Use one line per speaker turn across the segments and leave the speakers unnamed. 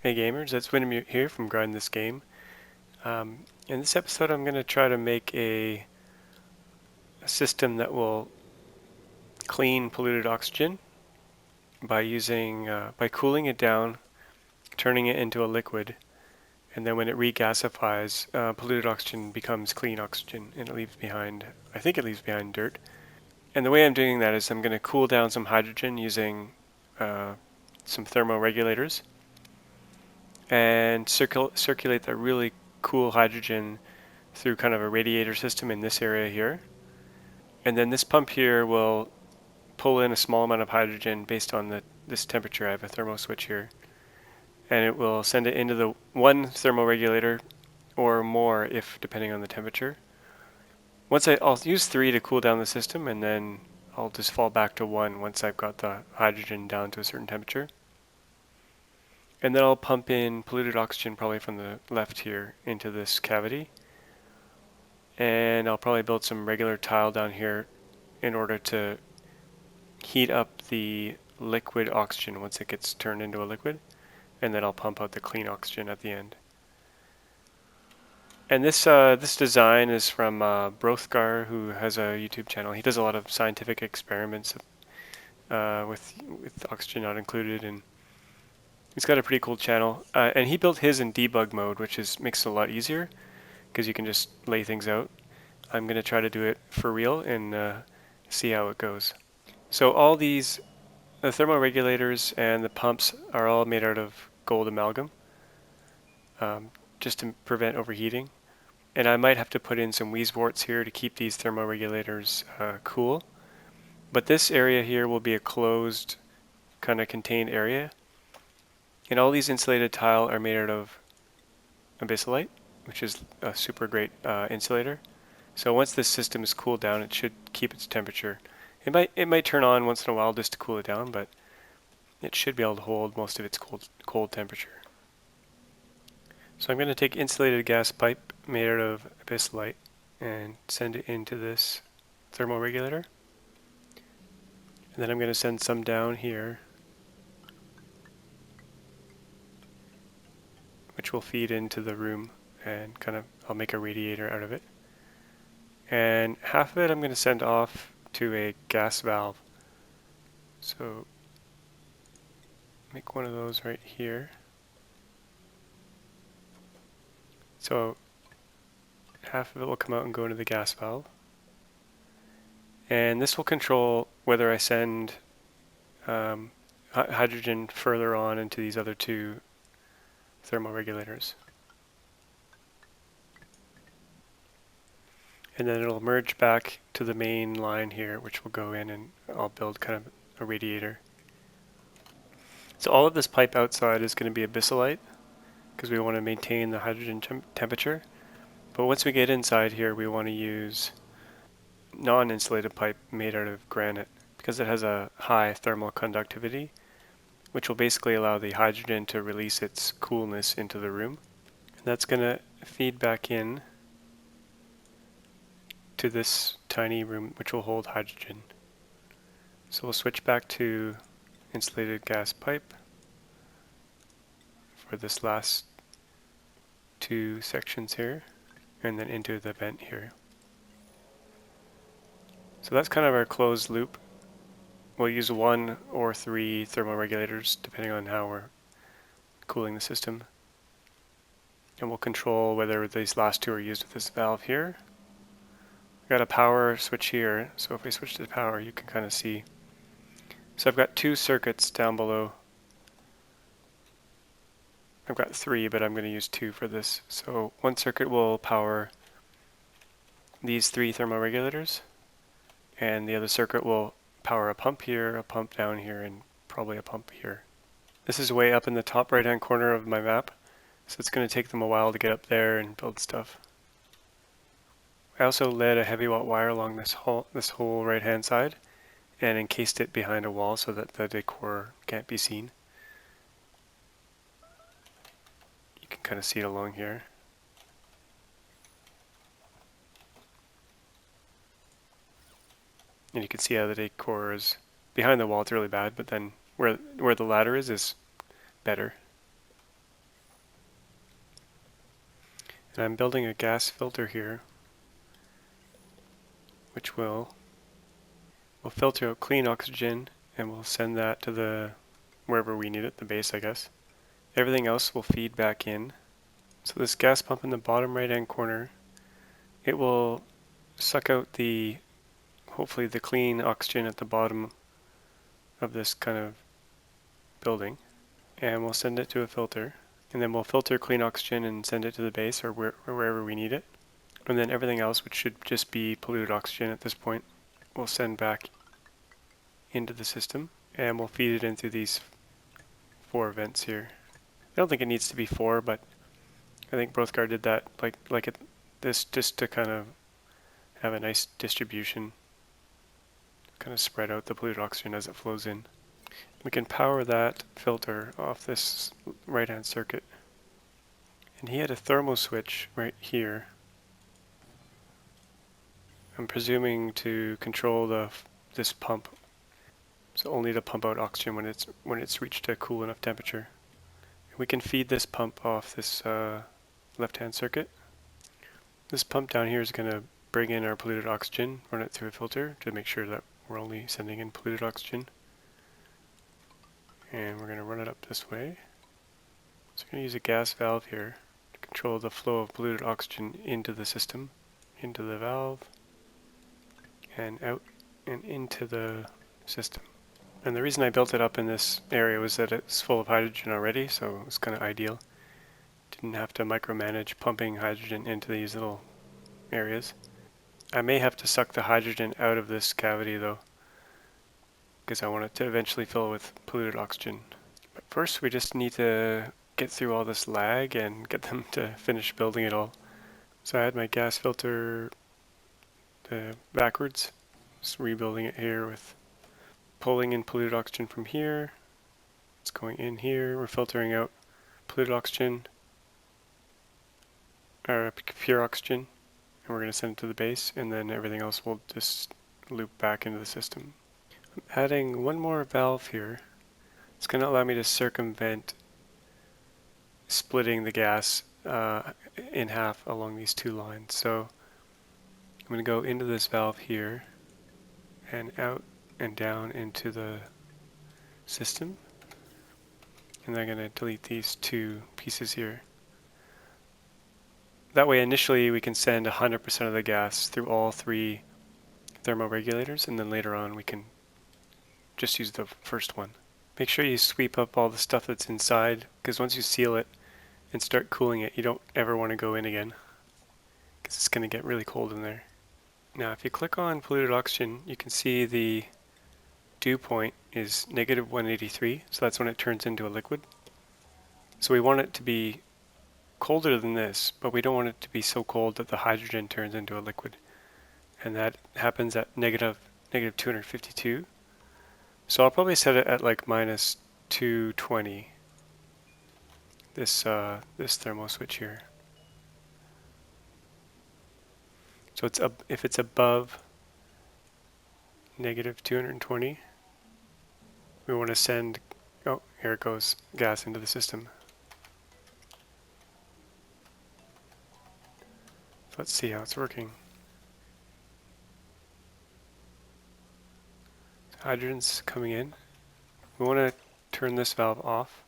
Hey gamers, it's Winamute here from Grind This Game. In this episode I'm going to try to make a system that will clean polluted oxygen by cooling it down, turning it into a liquid, and then when it regasifies, polluted oxygen becomes clean oxygen and it leaves behind, I think it leaves behind dirt. And the way I'm doing that is I'm going to cool down some hydrogen using some thermo regulators and circulate that really cool hydrogen through kind of a radiator system in this area here. And then this pump here will pull in a small amount of hydrogen based on this temperature. I have a thermo switch here. And it will send it into the one thermoregulator or more if depending on the temperature. I'll use 3 to cool down the system, and then I'll just fall back to 1 once I've got the hydrogen down to a certain temperature. And then I'll pump in polluted oxygen probably from the left here into this cavity. And I'll probably build some regular tile down here in order to heat up the liquid oxygen once it gets turned into a liquid, and then I'll pump out the clean oxygen at the end. And this design is from Brothgar, who has a YouTube channel. He does a lot of scientific experiments with oxygen not included, and he's got a pretty cool channel. And he built his in debug mode, which makes it a lot easier because you can just lay things out. I'm going to try to do it for real and see how it goes. So all these, the thermoregulators and the pumps are all made out of gold amalgam, just to prevent overheating. And I might have to put in some Weezeworts here to keep these thermoregulators cool. But this area here will be a closed, kind of contained area. And all these insulated tile are made out of abyssalite, which is a super great insulator. So once this system is cooled down, it should keep its temperature. It might turn on once in a while just to cool it down, but it should be able to hold most of its cold temperature. So I'm going to take insulated gas pipe made out of abyssalite and send it into this thermoregulator. And then I'm going to send some down here, which will feed into the room, and I'll make a radiator out of it. And half of it I'm going to send off to a gas valve. So make one of those right here. So half of it will come out and go into the gas valve. And this will control whether I send hydrogen further on into these other 2 thermoregulators. And then it'll merge back to the main line here, which will go in, and I'll build kind of a radiator. So all of this pipe outside is going to be abyssalite because we want to maintain the hydrogen temperature. But once we get inside here, we want to use non-insulated pipe made out of granite because it has a high thermal conductivity, which will basically allow the hydrogen to release its coolness into the room. And that's going to feed back in to this tiny room, which will hold hydrogen. So we'll switch back to insulated gas pipe for this last 2 sections here, and then into the vent here. So that's kind of our closed loop. We'll use 1 or 3 thermoregulators depending on how we're cooling the system. And we'll control whether these last 2 are used with this valve here. I've got a power switch here, so if we switch to the power, you can kind of see. So I've got 2 circuits down below. I've got 3, but I'm going to use 2 for this. So one circuit will power these 3 thermoregulators, and the other circuit will power a pump here, a pump down here, and probably a pump here. This is way up in the top right-hand corner of my map, so it's going to take them a while to get up there and build stuff. I also led a heavy watt wire along this whole right-hand side and encased it behind a wall so that the decor can't be seen. You can kind of see it along here. And you can see how the decor is behind the wall. It's really bad, but then where the ladder is better. And I'm building a gas filter here, which will filter out clean oxygen, and we'll send that to the wherever we need it, the base, I guess. Everything else will feed back in. So this gas pump in the bottom right hand corner, it will suck out hopefully the clean oxygen at the bottom of this kind of building, and we'll send it to a filter, and then we'll filter clean oxygen and send it to the base or wherever we need it. And then everything else, which should just be polluted oxygen at this point, we'll send back into the system, and we'll feed it in through these 4 vents here. I don't think it needs to be 4, but I think Brothgar did that this just to kind of have a nice distribution, kind of spread out the polluted oxygen as it flows in. We can power that filter off this right-hand circuit. And he had a thermo switch right here. I'm presuming to control this pump, so only to pump out oxygen when it's reached a cool enough temperature. We can feed this pump off this left-hand circuit. This pump down here is going to bring in our polluted oxygen, run it through a filter to make sure that we're only sending in polluted oxygen. And we're going to run it up this way. So we're going to use a gas valve here to control the flow of polluted oxygen into the system, into the valve, and out and into the system. And the reason I built it up in this area was that it's full of hydrogen already, so it was kind of ideal. Didn't have to micromanage pumping hydrogen into these little areas. I may have to suck the hydrogen out of this cavity though, because I want it to eventually fill with polluted oxygen. But first we just need to get through all this lag and get them to finish building it all. So I had my gas filter backwards, just rebuilding it here with pulling in polluted oxygen from here. It's going in here, we're filtering out polluted oxygen, or pure oxygen, and we're going to send it to the base, and then everything else will just loop back into the system. I'm adding one more valve here. It's going to allow me to circumvent splitting the gas in half along these 2 lines. So I'm going to go into this valve here and out and down into the system, and then I'm going to delete these 2 pieces here. That way initially we can send 100% of the gas through all 3 thermoregulators, and then later on we can just use the first one. Make sure you sweep up all the stuff that's inside, because once you seal it and start cooling it, you don't ever want to go in again, because it's going to get really cold in there. Now if you click on polluted oxygen, you can see the dew point is negative 183, so that's when it turns into a liquid. So we want it to be colder than this, but we don't want it to be so cold that the hydrogen turns into a liquid. And that happens at negative 252. So I'll probably set it at like minus 220, this thermo switch here. So if it's above negative 220, we want to send, oh, here it goes, gas into the system. So let's see how it's working. Hydrogen's coming in. We want to turn this valve off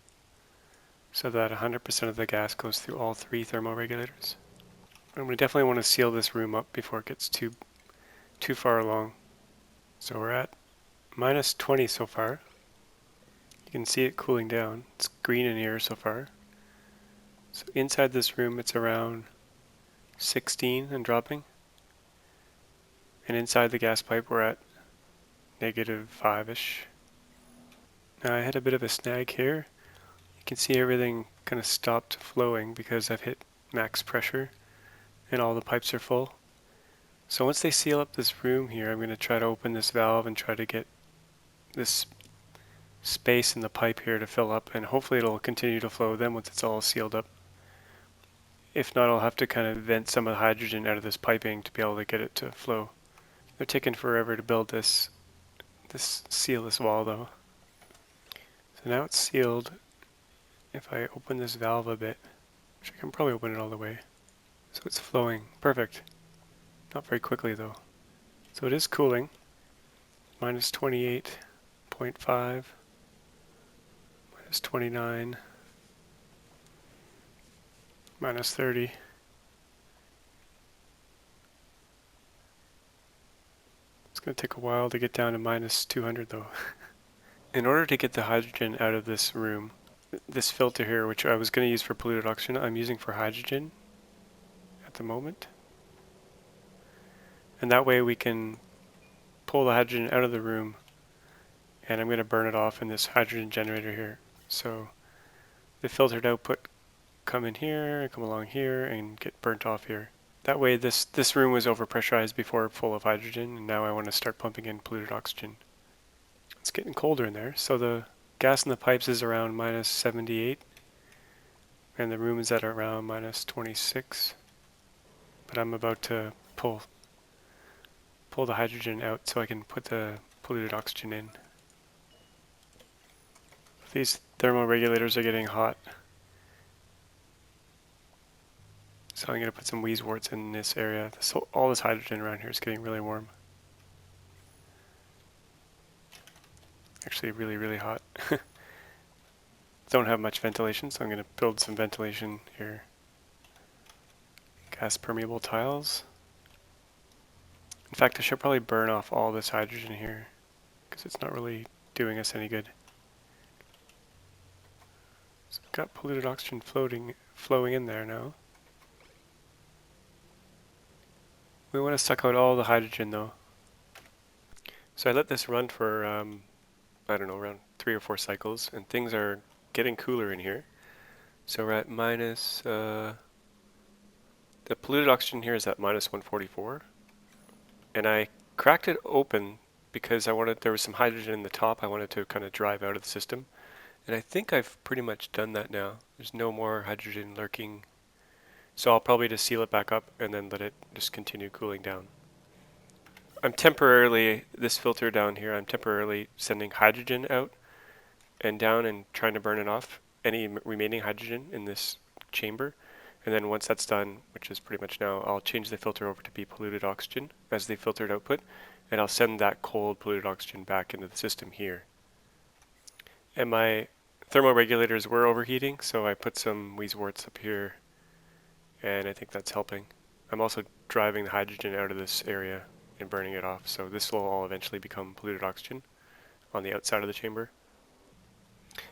so that 100% of the gas goes through all 3 thermoregulators. And we definitely want to seal this room up before it gets too far along. So we're at minus 20 so far. You can see it cooling down. It's green in here so far. So inside this room it's around 16 and dropping. And inside the gas pipe we're at negative 5-ish. Now I had a bit of a snag here. You can see everything kind of stopped flowing because I've hit max pressure and all the pipes are full. So once they seal up this room here, I'm going to try to open this valve and try to get this space in the pipe here to fill up, and hopefully it'll continue to flow then once it's all sealed up. If not, I'll have to kind of vent some of the hydrogen out of this piping to be able to get it to flow. They're taking forever to build seal this wall though. So now it's sealed. If I open this valve a bit, which I can probably open it all the way, So it's flowing. Perfect. Not very quickly though. So it is cooling. Minus 28.5. Minus 29. Minus 30. It's going to take a while to get down to minus 200 though. In order to get the hydrogen out of this room, this filter here, which I was going to use for polluted oxygen, I'm using for hydrogen at the moment. And that way we can pull the hydrogen out of the room, and I'm going to burn it off in this hydrogen generator here. So the filtered output come in here, come along here, and get burnt off here. That way this room was overpressurized before full of hydrogen, and now I want to start pumping in polluted oxygen. It's getting colder in there, so the gas in the pipes is around minus 78, and the room is at around minus 26. But I'm about to pull the hydrogen out so I can put the polluted oxygen in. These thermoregulators are getting hot, so I'm going to put some wheezeworts in this area. All this hydrogen around here is getting really warm. Actually really, really hot. Don't have much ventilation, so I'm going to build some ventilation here. Gas permeable tiles. In fact, I should probably burn off all this hydrogen here, because it's not really doing us any good. So we've got polluted oxygen flowing in there now. We want to suck out all the hydrogen though. So I let this run for, I don't know, around 3 or 4 cycles, and things are getting cooler in here. So we're at minus, the polluted oxygen here is at minus 144. And I cracked it open because there was some hydrogen in the top I wanted to kind of drive out of the system. And I think I've pretty much done that now. There's no more hydrogen lurking. So I'll probably just seal it back up and then let it just continue cooling down. This filter down here, I'm temporarily sending hydrogen out and down and trying to burn it off, any remaining hydrogen in this chamber. And then once that's done, which is pretty much now, I'll change the filter over to be polluted oxygen as the filtered output, and I'll send that cold polluted oxygen back into the system here. And my thermoregulators were overheating, so I put some wheezeworts up here, and I think that's helping. I'm also driving the hydrogen out of this area and burning it off, so this will all eventually become polluted oxygen on the outside of the chamber.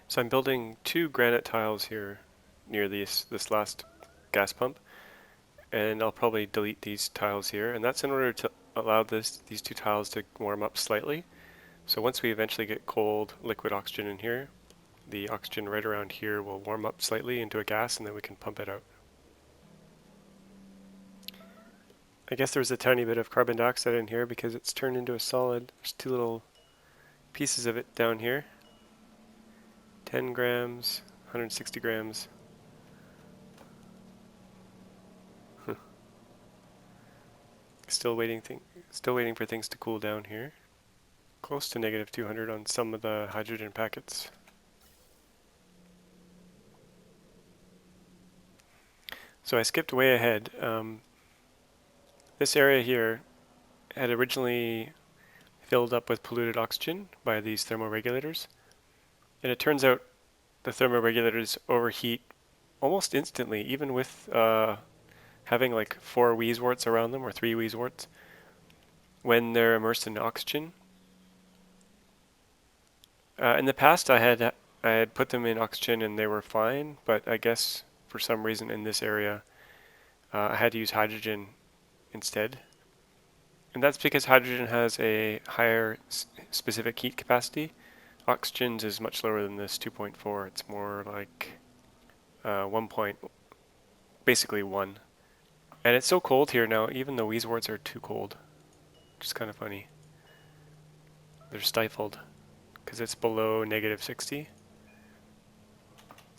So I'm building 2 granite tiles here near this last gas pump, and I'll probably delete these tiles here, and that's in order to allow these 2 tiles to warm up slightly. So once we eventually get cold liquid oxygen in here, the oxygen right around here will warm up slightly into a gas, and then we can pump it out. I guess there's a tiny bit of carbon dioxide in here because it's turned into a solid. There's 2 little pieces of it down here. 10 grams, 160 grams. Still waiting for things to cool down here. Close to negative 200 on some of the hydrogen packets. So I skipped way ahead. This area here had originally filled up with polluted oxygen by these thermoregulators. And it turns out the thermoregulators overheat almost instantly, even with having like 4 wheezeworts around them or 3 wheezeworts when they're immersed in oxygen. In the past I had put them in oxygen and they were fine, but I guess for some reason in this area I had to use hydrogen instead. And that's because hydrogen has a higher specific heat capacity. Oxygen's is much lower than this 2.4. It's more like basically 1. And it's so cold here now, even the wheezeworts are too cold, which is kind of funny. They're stifled because it's below negative 60.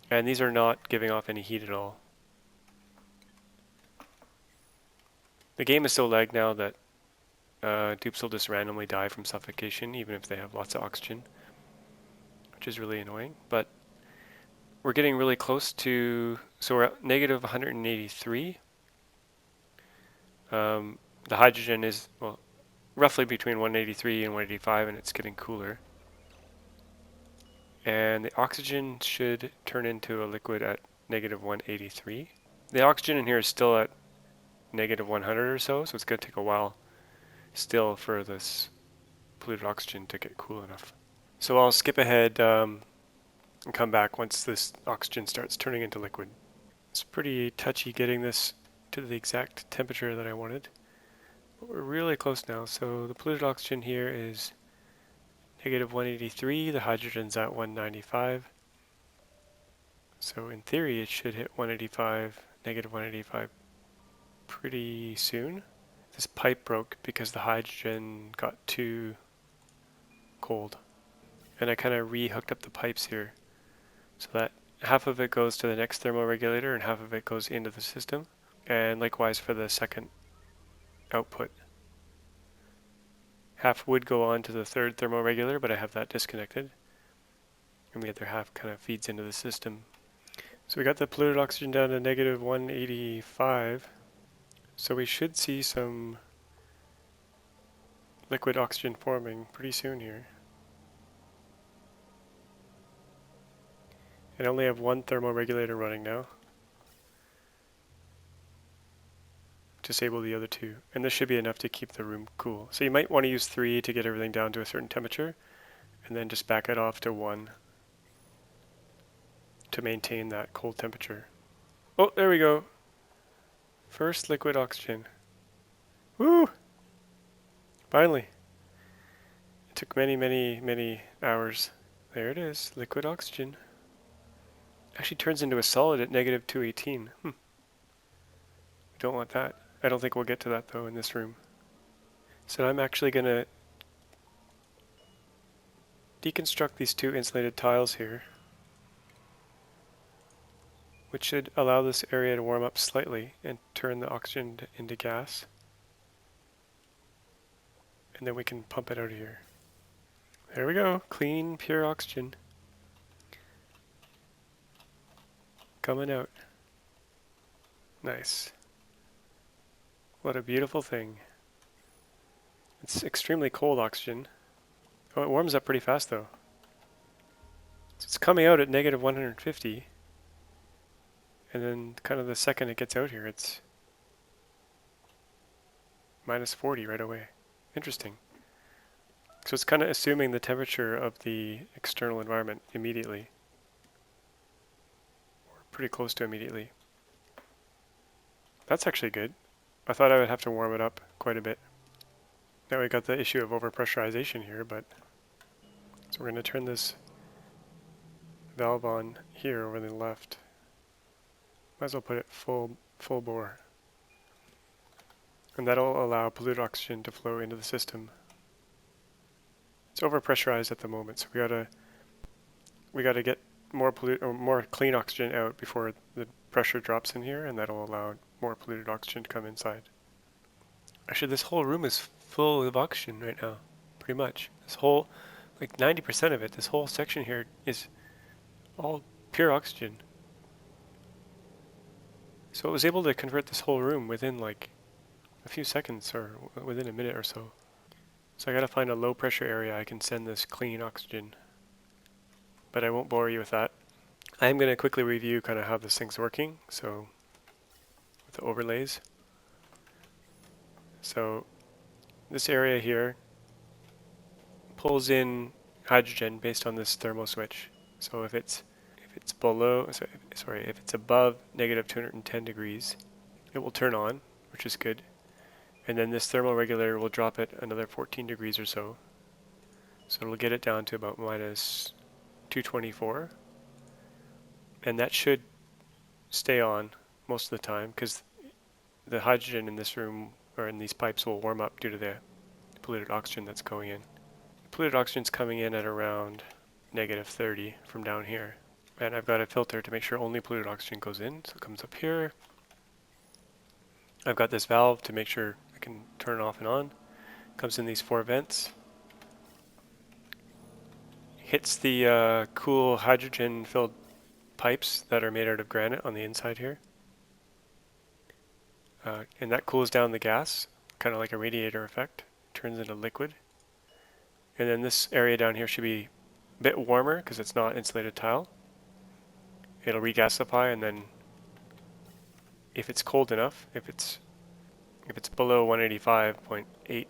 And these are not giving off any heat at all. The game is so lagged now that dupes will just randomly die from suffocation even if they have lots of oxygen, which is really annoying. But we're getting really close to, so we're at negative 183. The hydrogen is, well, roughly between 183 and 185, and it's getting cooler. And the oxygen should turn into a liquid at negative 183. The oxygen in here is still at negative 100 or so, so it's going to take a while still for this polluted oxygen to get cool enough. So I'll skip ahead and come back once this oxygen starts turning into liquid. It's pretty touchy getting this to the exact temperature that I wanted, but we're really close now. So the polluted oxygen here is negative 183, the hydrogen's at 195. So in theory it should hit 185, negative 185 pretty soon. This pipe broke because the hydrogen got too cold. And I kind of re-hooked up the pipes here so that half of it goes to the next thermoregulator and half of it goes into the system. And likewise for the second output. Half would go on to the third thermoregulator, but I have that disconnected. And the other half kind of feeds into the system. So we got the polluted oxygen down to negative 185. So we should see some liquid oxygen forming pretty soon here. And I only have one thermoregulator running now. Disable the other two. And this should be enough to keep the room cool. So you might want to use 3 to get everything down to a certain temperature, and then just back it off to 1 to maintain that cold temperature. Oh, there we go. First liquid oxygen. Woo! Finally. It took many, many, many hours. There it is, liquid oxygen. Actually turns into a solid at negative 218. We don't want that. I don't think we'll get to that though in this room. So I'm actually going to deconstruct these two insulated tiles here, which should allow this area to warm up slightly and turn the oxygen into gas. And then we can pump it out of here. There we go, clean, pure oxygen. Coming out. Nice. What a beautiful thing. It's extremely cold oxygen. Oh, it warms up pretty fast though. So it's coming out at negative 150. And then kind of the second it gets out here, it's minus 40 right away. Interesting. So it's kind of assuming the temperature of the external environment immediately. Or pretty close to immediately. That's actually good. I thought I would have to warm it up quite a bit. Now we got the issue of overpressurization here, but so we're going to turn this valve on here over the left. Might as well put it full bore. And that'll allow polluted oxygen to flow into the system. It's overpressurized at the moment, so we gotta get more clean oxygen out before the pressure drops in here, and that'll allow more polluted oxygen to come inside. Actually, this whole room is full of oxygen right now, pretty much. This whole, like 90% of it, this whole section here is all pure oxygen. So it was able to convert this whole room within like a few seconds or within a minute or so. So I gotta find a low pressure area I can send this clean oxygen. But I won't bore you with that. I am gonna quickly review kind of how this thing's working. So with the overlays. So this area here pulls in hydrogen based on this thermo switch. So if it's below, if it's above negative 210 degrees, it will turn on, which is good. And then this thermoregulator will drop it another 14 degrees or so. So it'll get it down to about minus 224. And that should stay on most of the time because the hydrogen in this room or in these pipes will warm up due to the polluted oxygen that's going in. Polluted oxygen's coming in at around negative 30 from down here. And I've got a filter to make sure only polluted oxygen goes in, so it comes up here. I've got this valve to make sure I can turn it off and on. Comes in these 4 vents. Hits the cool hydrogen-filled pipes that are made out of granite on the inside here. and that cools down the gas, kind of like a radiator effect, turns into liquid. And then this area down here should be a bit warmer because it's not insulated tile. It'll regasify, and then if it's cold enough, if it's below 185.8,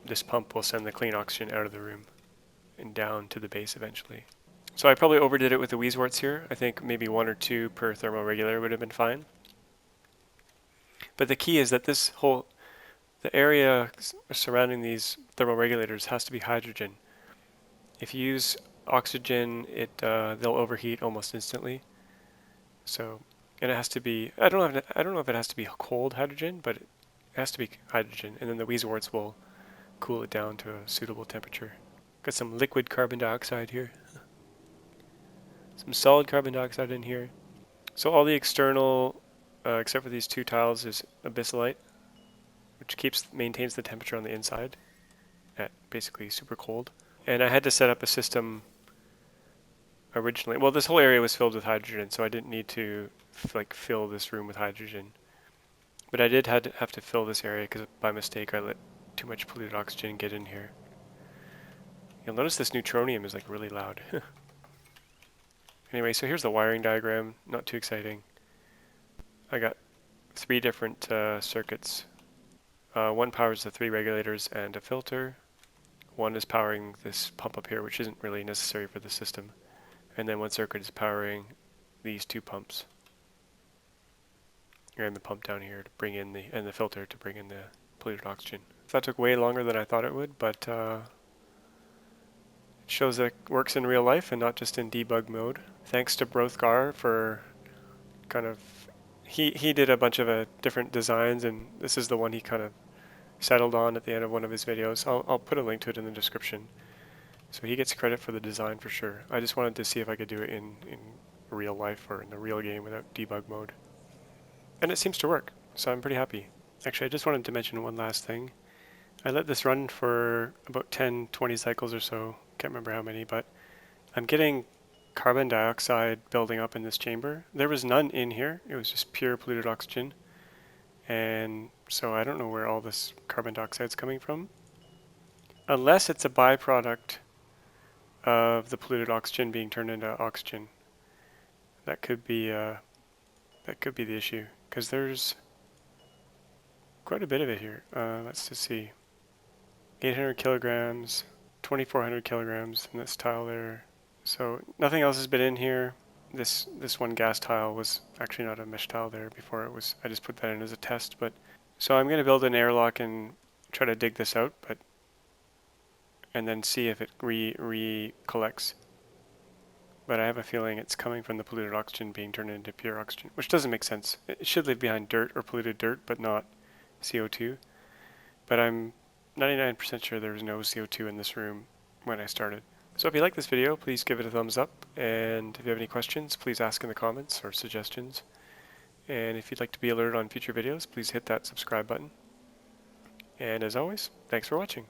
this pump will send the clean oxygen out of the room and down to the base eventually. So I probably overdid it with the Weezeworts here. I think maybe 1 or 2 per thermoregulator would have been fine. But the key is that the area surrounding these thermoregulators has to be hydrogen. If you use oxygen, they'll overheat almost instantly. So, and it has to be, I don't know if it has to be cold hydrogen, but it has to be hydrogen. And then the Weezeworts will cool it down to a suitable temperature. Got some liquid carbon dioxide here. Some solid carbon dioxide in here. So all the external, except for these 2 tiles, is abyssalite, which maintains the temperature on the inside at basically super cold. And I had to set up a system originally. Well, this whole area was filled with hydrogen, so I didn't need to fill this room with hydrogen. But I did have to fill this area because by mistake I let too much polluted oxygen get in here. You'll notice this neutronium is like really loud. Anyway, so here's the wiring diagram. Not too exciting. I got 3 different circuits. One powers the 3 regulators and a filter. One is powering this pump up here, which isn't really necessary for the system. And then one circuit is powering these 2 pumps. And the pump down here to bring in and the filter to bring in the polluted oxygen. So that took way longer than I thought it would, but it shows that it works in real life and not just in debug mode. Thanks to Brothgar for he did a bunch of different designs, and this is the one he kind of settled on at the end of one of his videos. I'll put a link to it in the description. So he gets credit for the design for sure. I just wanted to see if I could do it in real life or in the real game without debug mode. And it seems to work, so I'm pretty happy. Actually, I just wanted to mention one last thing. I let this run for about 10-20 cycles or so. Can't remember how many, but I'm getting carbon dioxide building up in this chamber. There was none in here. It was just pure polluted oxygen. And so I don't know where all this carbon dioxide is coming from. Unless it's a byproduct of the polluted oxygen being turned into oxygen. That could be the issue, because there's quite a bit of it here. Let's just see. 800 kilograms, 2400 kilograms in this tile there. So nothing else has been in here. This one gas tile was actually not a mesh tile there before. It was. I just put that in as a test. But so I'm going to build an airlock and try to dig this out, and then see if it recollects. But I have a feeling it's coming from the polluted oxygen being turned into pure oxygen, which doesn't make sense. It should live behind dirt or polluted dirt, but not CO2. But I'm 99% sure there was no CO2 in this room when I started. So if you like this video, please give it a thumbs up. And if you have any questions, please ask in the comments or suggestions. And if you'd like to be alerted on future videos, please hit that subscribe button. And as always, thanks for watching.